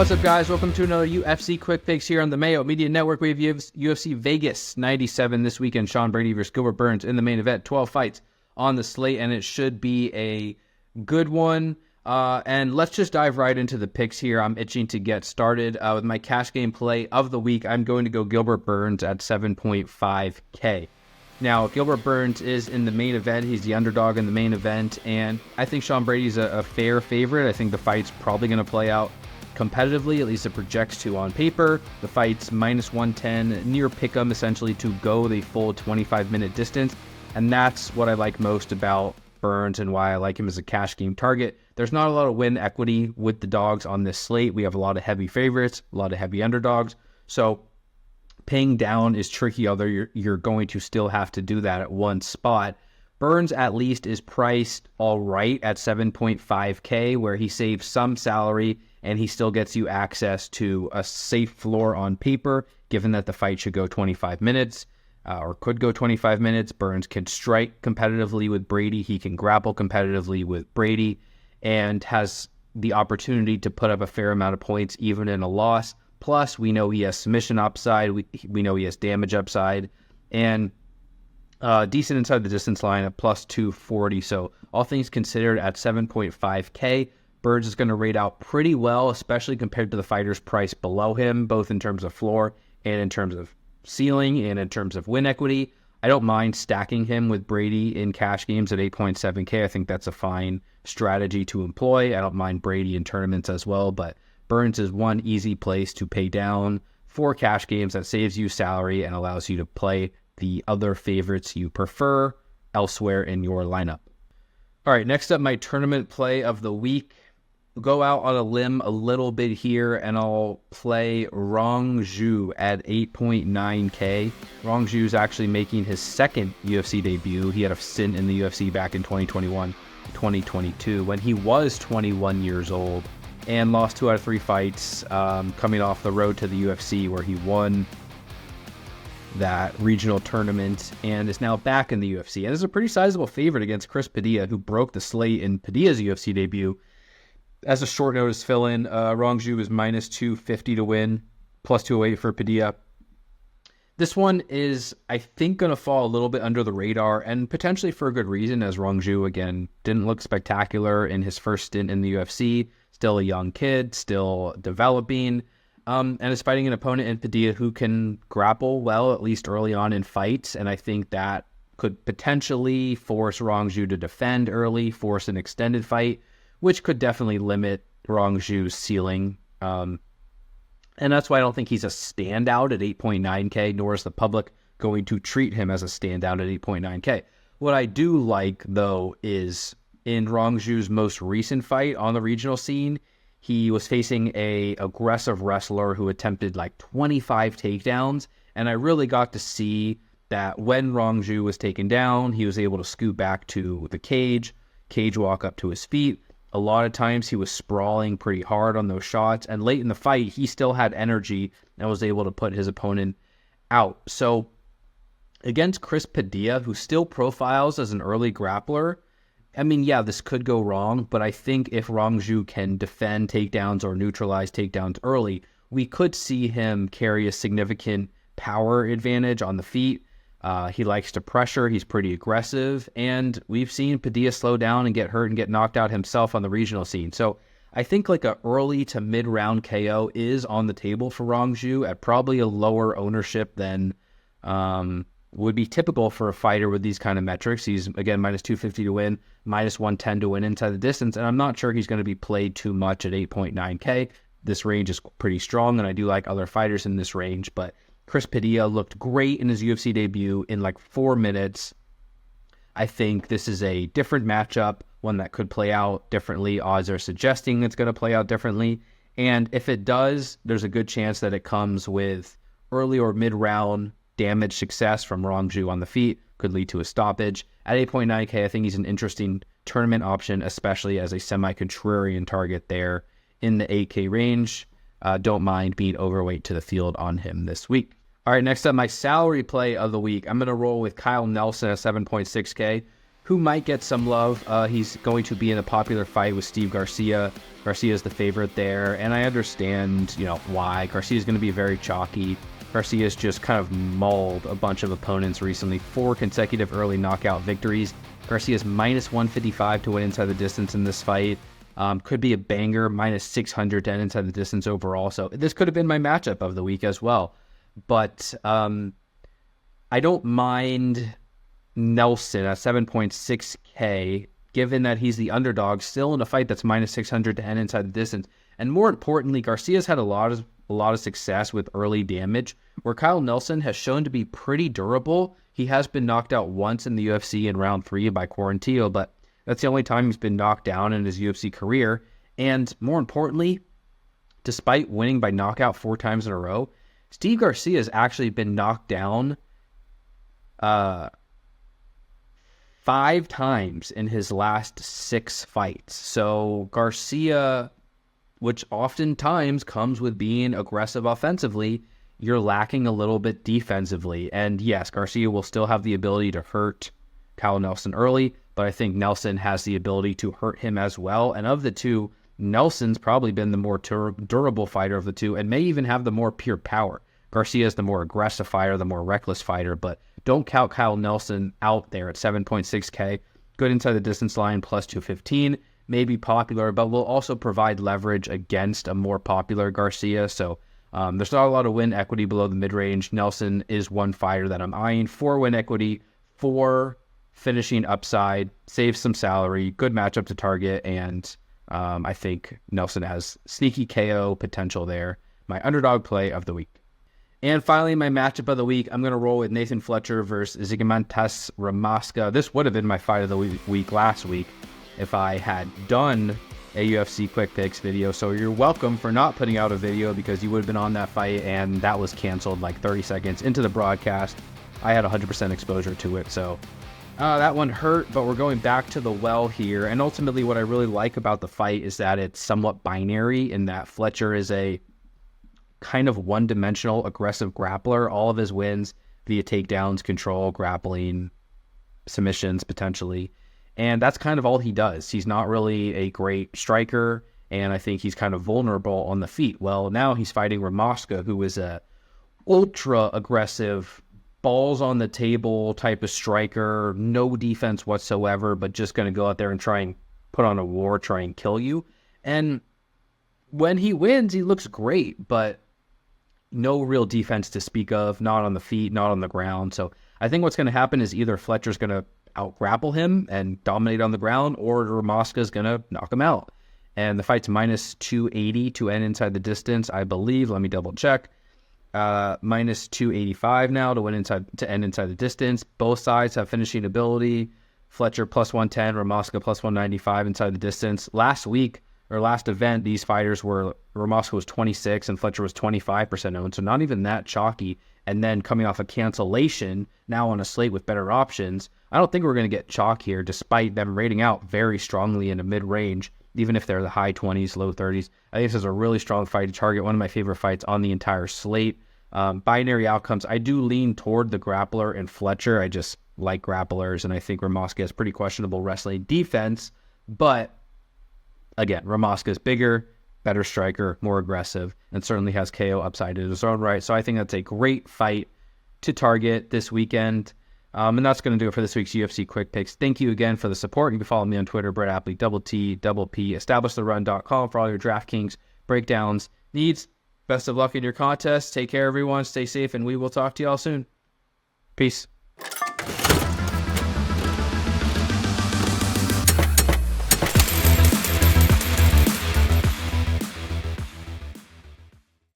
What's up, guys? Welcome to another UFC Quick Picks here on the Mayo Media Network. We have UFC Vegas 97 this weekend. Sean Brady versus Gilbert Burns in the main event. 12 fights on the slate, and it should be a good one. And let's just dive right into the picks here. I'm itching to get started with my cash game play of the week. I'm going to go Gilbert Burns at 7.5K. Now, Gilbert Burns is in the main event. He's the underdog in the main event, and I think Sean Brady's a fair favorite. I think the fight's probably going to play out competitively, at least it projects to on paper. The fight's minus 110, near pick'em essentially to go the full 25-minute distance, and that's what I like most about Burns and why I like him as a cash game target. There's not a lot of win equity with the dogs on this slate. We have a lot of heavy favorites, a lot of heavy underdogs, so paying down is tricky, although you're going to still have to do that at one spot. Burns at least is priced all right at 7.5K, where he saves some salary and he still gets you access to a safe floor on paper, given that the fight should go 25 minutes or could go 25 minutes. Burns can strike competitively with Brady. He can grapple competitively with Brady and has the opportunity to put up a fair amount of points even in a loss. Plus, we know he has submission upside. We know he has damage upside. And decent inside the distance line at plus 240. So all things considered, at 7.5K, Burns is going to rate out pretty well, especially compared to the fighters priced below him, both in terms of floor and in terms of ceiling and in terms of win equity. I don't mind stacking him with Brady in cash games at 8.7K. I think that's a fine strategy to employ. I don't mind Brady in tournaments as well, but Burns is one easy place to pay down for cash games that saves you salary and allows you to play the other favorites you prefer elsewhere in your lineup. All right, next up, my tournament play of the week. We'll go out on a limb a little bit here, and I'll play Rong Zhu at 8.9K. Rong Zhu is actually making his second UFC debut. He had a stint in the UFC back in 2021, 2022, when he was 21 years old and lost 2 out of 3 fights, coming off the road to the UFC, where he won that regional tournament and is now back in the UFC and is a pretty sizable favorite against Chris Padilla, who broke the slate in Padilla's UFC debut. As a short notice fill-in, Rong Zhu is minus 250 to win, plus 208 for Padilla. This one is, I think, going to fall a little bit under the radar, and potentially for a good reason, as Rong Zhu, again, didn't look spectacular in his first stint in the UFC. Still a young kid, still developing, and is fighting an opponent in Padilla who can grapple well, at least early on in fights, and I think that could potentially force Rong Zhu to defend early, force an extended fight, which could definitely limit Rong Zhu's ceiling. And that's why I don't think he's a standout at 8.9K, nor is the public going to treat him as a standout at 8.9K. What I do like, though, is in Rong Zhu's most recent fight on the regional scene, he was facing a aggressive wrestler who attempted like 25 takedowns, and I really got to see that when Rong Zhu was taken down, he was able to scoot back to the cage walk up to his feet. A lot of times he was sprawling pretty hard on those shots, and late in the fight, he still had energy and was able to put his opponent out. So against Chris Padilla, who still profiles as an early grappler, I mean, yeah, this could go wrong, but I think if Rong Zhu can defend takedowns or neutralize takedowns early, we could see him carry a significant power advantage on the feet. He likes to pressure. He's pretty aggressive. And we've seen Padilla slow down and get hurt and get knocked out himself on the regional scene. So I think like a early to mid-round KO is on the table for Rong Zhu at probably a lower ownership than would be typical for a fighter with these kind of metrics. He's, again, minus 250 to win, minus 110 to win inside the distance. And I'm not sure he's going to be played too much at 8.9K. This range is pretty strong, and I do like other fighters in this range, but Chris Padilla looked great in his UFC debut in like 4 minutes. I think this is a different matchup, one that could play out differently. Odds are suggesting it's going to play out differently. And if it does, there's a good chance that it comes with early or mid-round damage success from Rong Zhu on the feet, could lead to a stoppage. At 8.9K, I think he's an interesting tournament option, especially as a semi-contrarian target there in the 8K range. Don't mind being overweight to the field on him this week. All right, next up, my salary play of the week. I'm going to roll with Kyle Nelson at 7.6K. who might get some love. He's going to be in a popular fight with Steve Garcia. Garcia is the favorite there, and I understand, why. Garcia is going to be very chalky. Garcia's just kind of mauled a bunch of opponents recently. 4 consecutive early knockout victories. Garcia's minus 155 to win inside the distance in this fight. Could be a banger, minus 600 to end inside the distance overall. So this could have been my matchup of the week as well. But I don't mind Nelson at 7.6K, given that he's the underdog, still in a fight that's minus 600 to end inside the distance. And more importantly, Garcia's had a lot of success with early damage, where Kyle Nelson has shown to be pretty durable. He has been knocked out once in the UFC in round 3 by Quarantillo, but that's the only time he's been knocked down in his UFC career. And more importantly, despite winning by knockout 4 times in a row, Steve Garcia has actually been knocked down 5 times in his last 6 fights. So Garcia, which oftentimes comes with being aggressive offensively, you're lacking a little bit defensively. And yes, Garcia will still have the ability to hurt Kyle Nelson early, but I think Nelson has the ability to hurt him as well. And of the two, Nelson's probably been the more durable fighter of the two, and may even have the more pure power. Garcia is the more aggressive fighter, the more reckless fighter, but don't count Kyle Nelson out there at 7.6K. Good inside the distance line, plus 215. May be popular, but will also provide leverage against a more popular Garcia. So there's not a lot of win equity below the mid-range. Nelson is one fighter that I'm eyeing. 4 win equity, 4 finishing upside, saves some salary, good matchup to target, and I think Nelson has sneaky KO potential there. My underdog play of the week. And finally, my matchup of the week, I'm going to roll with Nathan Fletcher versus Zigomatas Ramaska. This would have been my fight of the week last week if I had done a UFC Quick Picks video. So you're welcome for not putting out a video, because you would have been on that fight and that was canceled like 30 seconds into the broadcast. I had 100% exposure to it, so that one hurt, but we're going back to the well here. And ultimately, what I really like about the fight is that it's somewhat binary in that Fletcher is a kind of one-dimensional aggressive grappler. All of his wins via takedowns, control, grappling, submissions potentially, and that's kind of all he does. He's not really a great striker, and I think he's kind of vulnerable on the feet. Well, now he's fighting Ramaska, who is a ultra aggressive, balls on the table type of striker, no defense whatsoever, but just going to go out there and try and put on a war, try and kill you. And when he wins, he looks great, but no real defense to speak of, not on the feet, not on the ground. So I think what's going to happen is either Fletcher's going to out-grapple him and dominate on the ground, or Ramaska's going to knock him out. And the fight's minus 280 to end inside the distance, I believe. Let me double check. Minus 285 now to end inside the distance. Both sides have finishing ability. Fletcher plus 110, Ramaska plus 195 inside the distance. Last event, these fighters were, Ramaska was 26 and Fletcher was 25% owned, so not even that chalky. And then coming off a cancellation, now on a slate with better options, I don't think we're going to get chalk here, despite them rating out very strongly in a mid-range, even if they're the high 20s, low 30s. I think this is a really strong fight to target, one of my favorite fights on the entire slate. Binary outcomes, I do lean toward the grappler and Fletcher. I just like grapplers, and I think Ramaska has pretty questionable wrestling defense, but again, Ramaska is bigger, better striker, more aggressive, and certainly has KO upside in his own right. So I think that's a great fight to target this weekend. And that's going to do it for this week's UFC Quick Picks. Thank you again for the support. You can follow me on Twitter, Brett Apley, _T_P, EstablishTheRun.com for all your DraftKings breakdowns needs. Best of luck in your contest. Take care, everyone. Stay safe, and we will talk to you all soon. Peace.